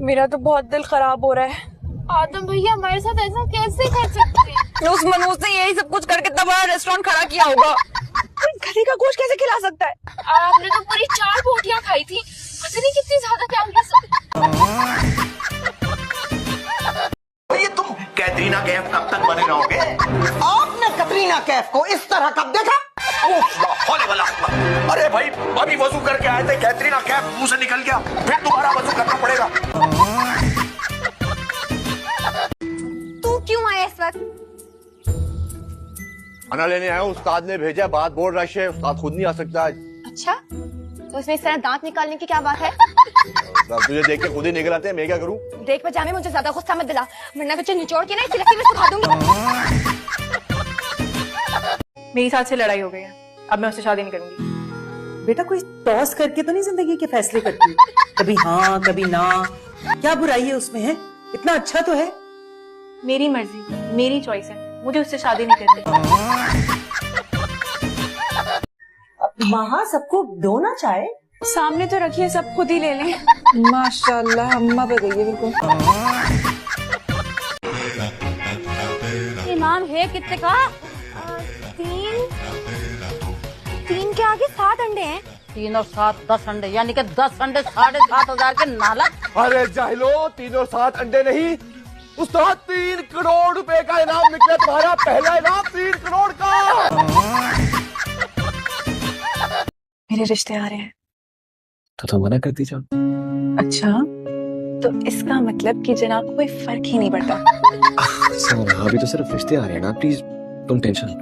मेरा तो बहुत दिल खराब हो रहा है। आदम भैया हमारे साथ ऐसा कैसे कर सकते हैं? उस मनोज ने यही सब कुछ करके इतना बड़ा रेस्टोरेंट खड़ा किया होगा। गधे का गोश्त कैसे खिला सकता है? आपने तो पूरी 4 बोटियां खाई थी, पता नहीं कितनी ज्यादा कैलोरीज। ये तुम कैटरीना कैफ कब तक बने रहोगे? आपने कटरीना कैफ को इस तरह कब देखा? होने वाला। अरे भाई अभी वजू करके आए थे, कैटरीना कैफ मुंह से निकल गया, फिर दोबारा वजू करना पड़ेगा। तू क्यों आया इस वक्त? खाना लेने आया हूँ, उस्ताद ने भेजा, बात बोल रश है, उस्ताद खुद नहीं आ सकता आज। अच्छा, तो इसमें इस तरह दांत निकालने की क्या बात है? तुझे देख के खुद ही निकल आते हैं, मैं क्या करूँ? देख पजामे, मुझे ज्यादा गुस्सा मत दिला, वरना तुझे निचोड़ के ना इस लकड़ी में सुखा दूंगी। मेरी साथ से लड़ाई हो गई है, अब मैं उससे शादी नहीं करूंगी। बेटा कोई टॉस करके तो नहीं जिंदगी के फैसले करती, कभी हाँ कभी ना, क्या बुराई है उसमें? है इतना अच्छा तो है। मेरी मर्जी, मेरी चॉइस है, मुझे उससे शादी नहीं करनी। वहाँ सबको दो ना चाय। सामने तो रखिए, सब खुद ही ले लें। माशाल्लाह अम्मा पे गई है बिल्कुल। इमाम है कितने का? 3 के आगे 7 अंडे हैं। 3 और 7 10 अंडे, यानी कि 10 अंडे 7,500 के नालक। अरे जाहिलो, 3 और 7 अंडे नहीं, उस्ताद 3 करोड़ रुपए का इनाम निकला तुम्हारा, पहला इनाम 3 करोड़ का। मेरे रिश्ते आ रहे हैं। तो तुम मना करती जाओ। अच्छा, तो इसका मतलब कि जनाब को कोई फर्क ही नहीं पड़ता। अभी तो सिर्फ रिश्ते आ रहे हैं ना, प्लीज तुम टेंशन लो।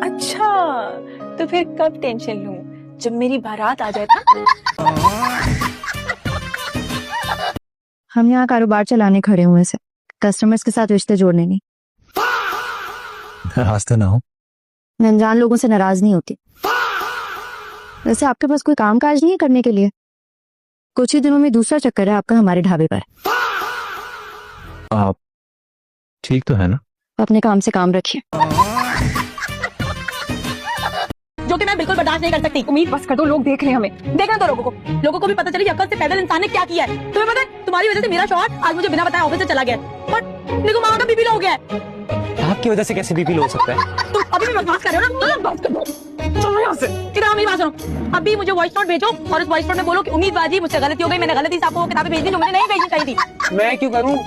अच्छा, तो फिर कब टेंशन लूं? जब मेरी बारात आ जाए था। हम यहाँ कारोबार चलाने खड़े हुए से, कस्टमर्स के साथ रिश्ते जोड़ने नहीं। नाराज तो ना हो। मैं अनजान लोगों से नाराज नहीं होती। वैसे आपके पास कोई काम काज नहीं है करने के लिए? कुछ ही दिनों में दूसरा चक्कर है आपका हमारे ढाबे पर। आप ठीक तो है ना? अपने काम से काम रखिए। जो कि मैं बिल्कुल बर्दाश्त नहीं कर सकती। उम्मीद बस कर दो, लोग देख रहे हैं हमें। देखना तो लोगों को भी पता चले अक्ल से पैदल इंसान ने क्या किया है। तुम्हें पता है, तुम्हारी वजह से मेरा शौहर आज मुझे बिना बताए ऑफिस से चला गया, बट देखो माँ का बीपी लो हो गया है। आपकी वजह से कैसे बीपी लो हो सकता है? तुम अभी भी बकवास कर रहे हो ना? बात कर दो, चलो यहाँ से। इधर मेरी बात सुनो, अभी मुझे वॉइस नोट भेजो और उस वॉइस नोट में बोलो कि उम्मीद बाजी मुझसे गलती हो गई, मैंने गलती से आपको किताबें भेज दी जो मुझे नहीं भेजनी चाहिए थी। मैं क्यों करूँ?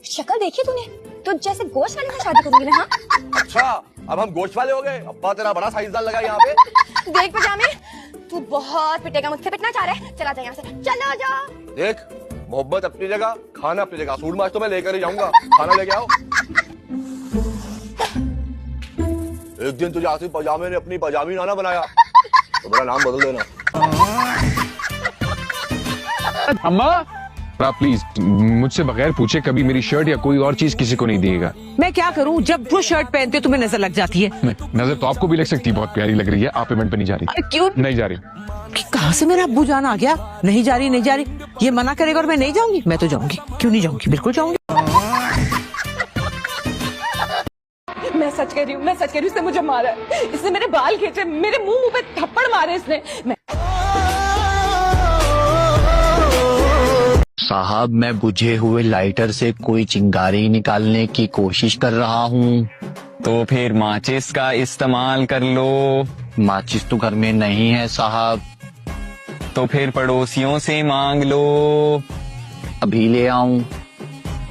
शक्ल देखी तूने? तो जैसे गोश्त वाले से शादी करूंगी ना। हाँ अच्छा, अब हम गोश्त वाले हो गए? अब्बा तेरा बड़ा साइजदार लगा यहाँ पे। देख पजामे, तू बहुत पिटेगा, मुझसे पिटना चाह रहा है। चला जा यहाँ से, चलो जा। देख, मोहब्बत अपनी जगह, खाना अपनी जगह, सूट माच तो मैं लेकर ही जाऊंगा, खाना लेके आओ। एक दिन तुझे आसिफ पजामे ने अपनी पजामी नाना बनाया, तो मेरा नाम बदल देना। अम्मा आप प्लीज मुझसे बगैर पूछे कभी मेरी शर्ट या कोई और चीज किसी को नहीं दिएगा। मैं क्या करूँ, जब वो शर्ट पहनते हो तुम्हें नजर लग जाती है। नजर तो आपको भी लग सकती है, बहुत प्यारी लग रही है। आप पेमेंट पे नहीं जा रही? क्यों नहीं जा रही? कहाँ से मेरा अब्बू जान आ गया? नहीं जा रही, नहीं जा रही, ये मना करेगा और मैं नहीं जाऊंगी? मैं तो जाऊंगी, क्यों नहीं जाऊंगी, बिल्कुल जाऊंगी। मैं सच कह रही हूँ, मैं सच कह रही हूँ, इसने मुझे मारा है, इसने मेरे बाल खींचे, मेरे मुंह पे थप्पड़ मारे इसने। साहब मैं बुझे हुए लाइटर से कोई चिंगारी निकालने की कोशिश कर रहा हूँ। तो फिर माचिस का इस्तेमाल कर लो। माचिस तो घर में नहीं है साहब। तो फिर पड़ोसियों से मांग लो। अभी ले आऊं?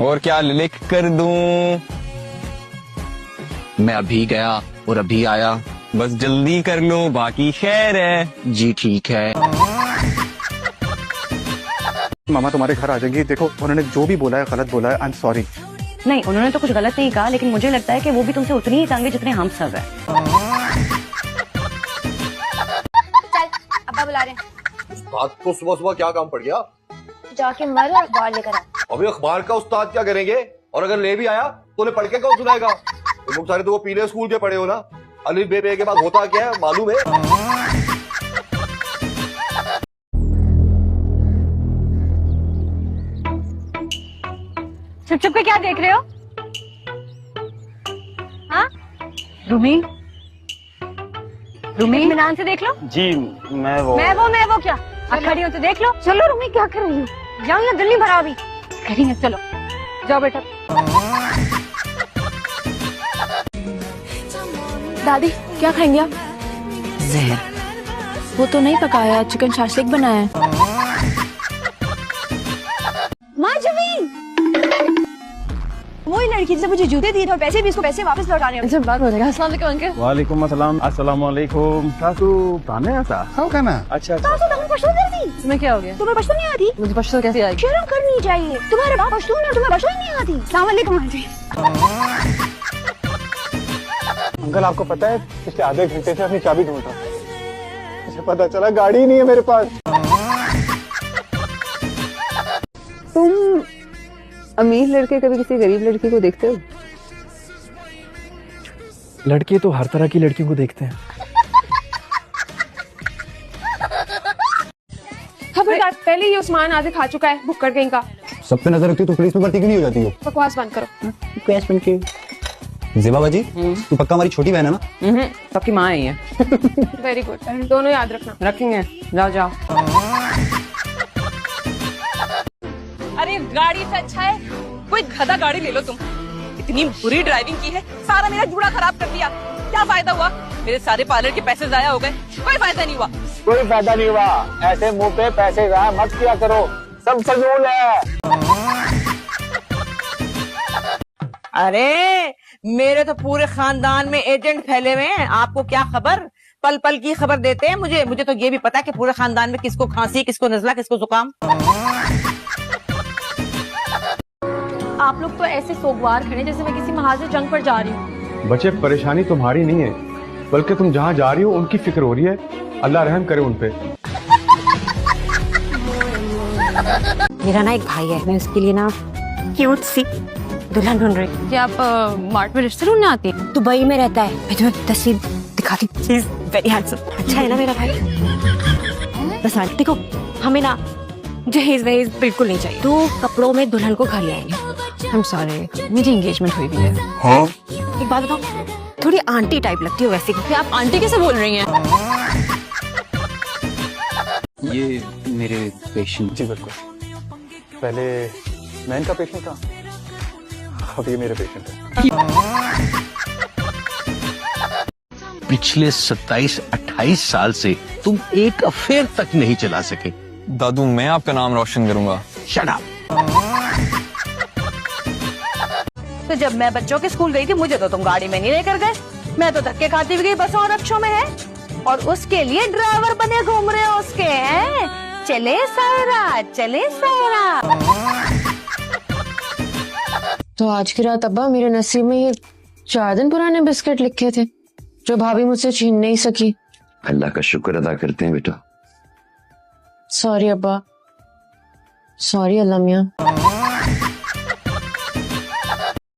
और क्या लिख कर दूं? मैं अभी गया और अभी आया। बस जल्दी कर लो, बाकी खैर है। जी ठीक है। मामा तुम्हारे घर आ जाएंगी, देखो उन्होंने जो भी बोला है गलत बोला है, आई एम सॉरी। नहीं, उन्होंने तो कुछ गलत नहीं कहा, लेकिन मुझे लगता है कि वो भी तुमसे उतनी ही तंग है जितने हम सब है। चल, अब्बा बुला रहे हैं। उस्ताद को सुबह सुबह क्या काम पड़ गया? जाके मर और अखबार लेकर आ। अभी अखबार का उस्ताद क्या करेंगे? और अगर ले भी आया तो उन्हें पढ़ के कौन सुनाएगा? तुम लोग सारे तो वो पीले स्कूल के पढ़े हो ना, अलिफ बे पे के बाद होता क्या है मालूम है? चुप चुप के क्या देख रहे हो? हाँ रूमी, रूमी इत्मीनान से देख लो। जी मैं वो क्या आप खड़ी हो तो देख लो। चलो रूमी क्या कर रही हो? जाओ यहाँ दिल नहीं भरा अभी। करेंगे चलो जाओ बेटा। दादी क्या खाएंगे आप? जहर। वो तो नहीं पकाया, चिकन शाशलिक बनाया है। वही लड़की जिसने मुझे जूते दिए थे और पैसे भी, इसको पैसे वापस लौटाने हैं। बात हो जाएगा। अस्सलाम वालेकुम अंकल। वालेकुम अस्सलाम। अस्सलाम वालेकुम। सासू ताने ऐसा हाँ कहना। अच्छा तुम्हें क्या हो गया? तुम्हें पश्तो नहीं आती? मुझे पश्तो कैसे आएगी? शर्म करनी चाहिए। तुम्हारे बाप पश्तो है, तुम्हें पश्तो ही नहीं आती। अस्सलाम वालेकुम आंटी। अंकल आपको पता है पिछले आधे घंटे से अपनी चाबी ढूंढ रहा हूँ, मुझे पता चला गाड़ी ही नहीं है मेरे पास। तुम अमीर लड़के कभी किसी गरीब लड़की को देखते हो? लड़के तो हर तरह की लड़कियों को देखते हैं। खबरदार, पहले ही उस्मान आधे खा चुका है भुक्कड़ कहीं का। सब पे नजर रखती हो तो पुलिस में भर्ती क्यों नहीं हो जाती हो? बकवास बंद करो। कैश बन के ज़ेबा बाजी तू पक्का हमारी छोटी बहन है ना? सबकी माँ है ये। वेरी गुड, दोनों याद रखना। रखेंगे, जाओ जाओ। अरे गाड़ी से अच्छा है कोई गधा गाड़ी ले लो तुम। इतनी बुरी ड्राइविंग की है, सारा मेरा जूड़ा खराब कर दिया। क्या फायदा हुआ? मेरे सारे पार्लर के पैसे जाया हो गए, कोई फायदा नहीं हुआ। कोई फायदा नहीं हुआ। ऐसे मुंह पे पैसे जाया मत किया करो, सब फजूल है। अरे मेरे तो पूरे खानदान में एजेंट फैले हुए हैं, आपको क्या खबर? पल पल की खबर देते हैं मुझे। मुझे तो ये भी पता है कि पूरे खानदान में किसको खांसी, किसको नजला, किसको जुकाम। आप लोग तो ऐसे सोगवार खड़े जैसे मैं किसी महाज जंग पर जा रही हूँ। बच्चे परेशानी तुम्हारी नहीं है, बल्कि तुम जहाँ जा रही हो उनकी फिक्र हो रही है। अल्लाह रहम करे उन पे। मेरा ना एक भाई है, मैं उसके लिए ना क्यूट सी दुल्हन ढूंढ रही हूँ। क्या आप मार्ट में रिश्ते ढूंढने आती हैं? दुबई में रहता है, मैं तुम्हें तस्वीर दिखाती हूँ। He is very handsome. अच्छा है ना मेरा भाई? बस आंटी देखो, हमें ना जहेज वहेज बिल्कुल नहीं चाहिए। 2 कपड़ों में दुल्हन को घर ले आएंगे। I'm sorry, मेरी एंगेजमेंट हुई भी है। हाँ एक बात बताओ, थोड़ी आंटी टाइप लगती हो वैसे। क्या आप आंटी कैसे बोल रही हैं? ये मेरे पेशेंट। जी बिल्कुल, पहले मैं इनका पेशेंट था, अब ये मेरे पेशेंट है। पिछले 27-28 साल से तुम एक अफेयर तक नहीं चला सके। दादू मैं आपका नाम रोशन करूंगा। Shut up. तो जब मैं बच्चों के स्कूल गई थी, मुझे तो तुम गाड़ी में नहीं लेकर गए। मैं तो धक्के खाती हुई गई बसों और रिक्शों में है, और उसके लिए ड्राइवर बने घूम रहे हो उसके हैं। चले सायरा, चले सायरा। तो आज की रात अब्बा मेरे नसीब में ये 4 दिन पुराने बिस्किट लिखे थे जो भाभी मुझसे छीन नहीं सकी। अल्लाह का शुक्र अदा करते हैं बेटा। सॉरी अब्बा, सॉरी अल्लाह मियाँ।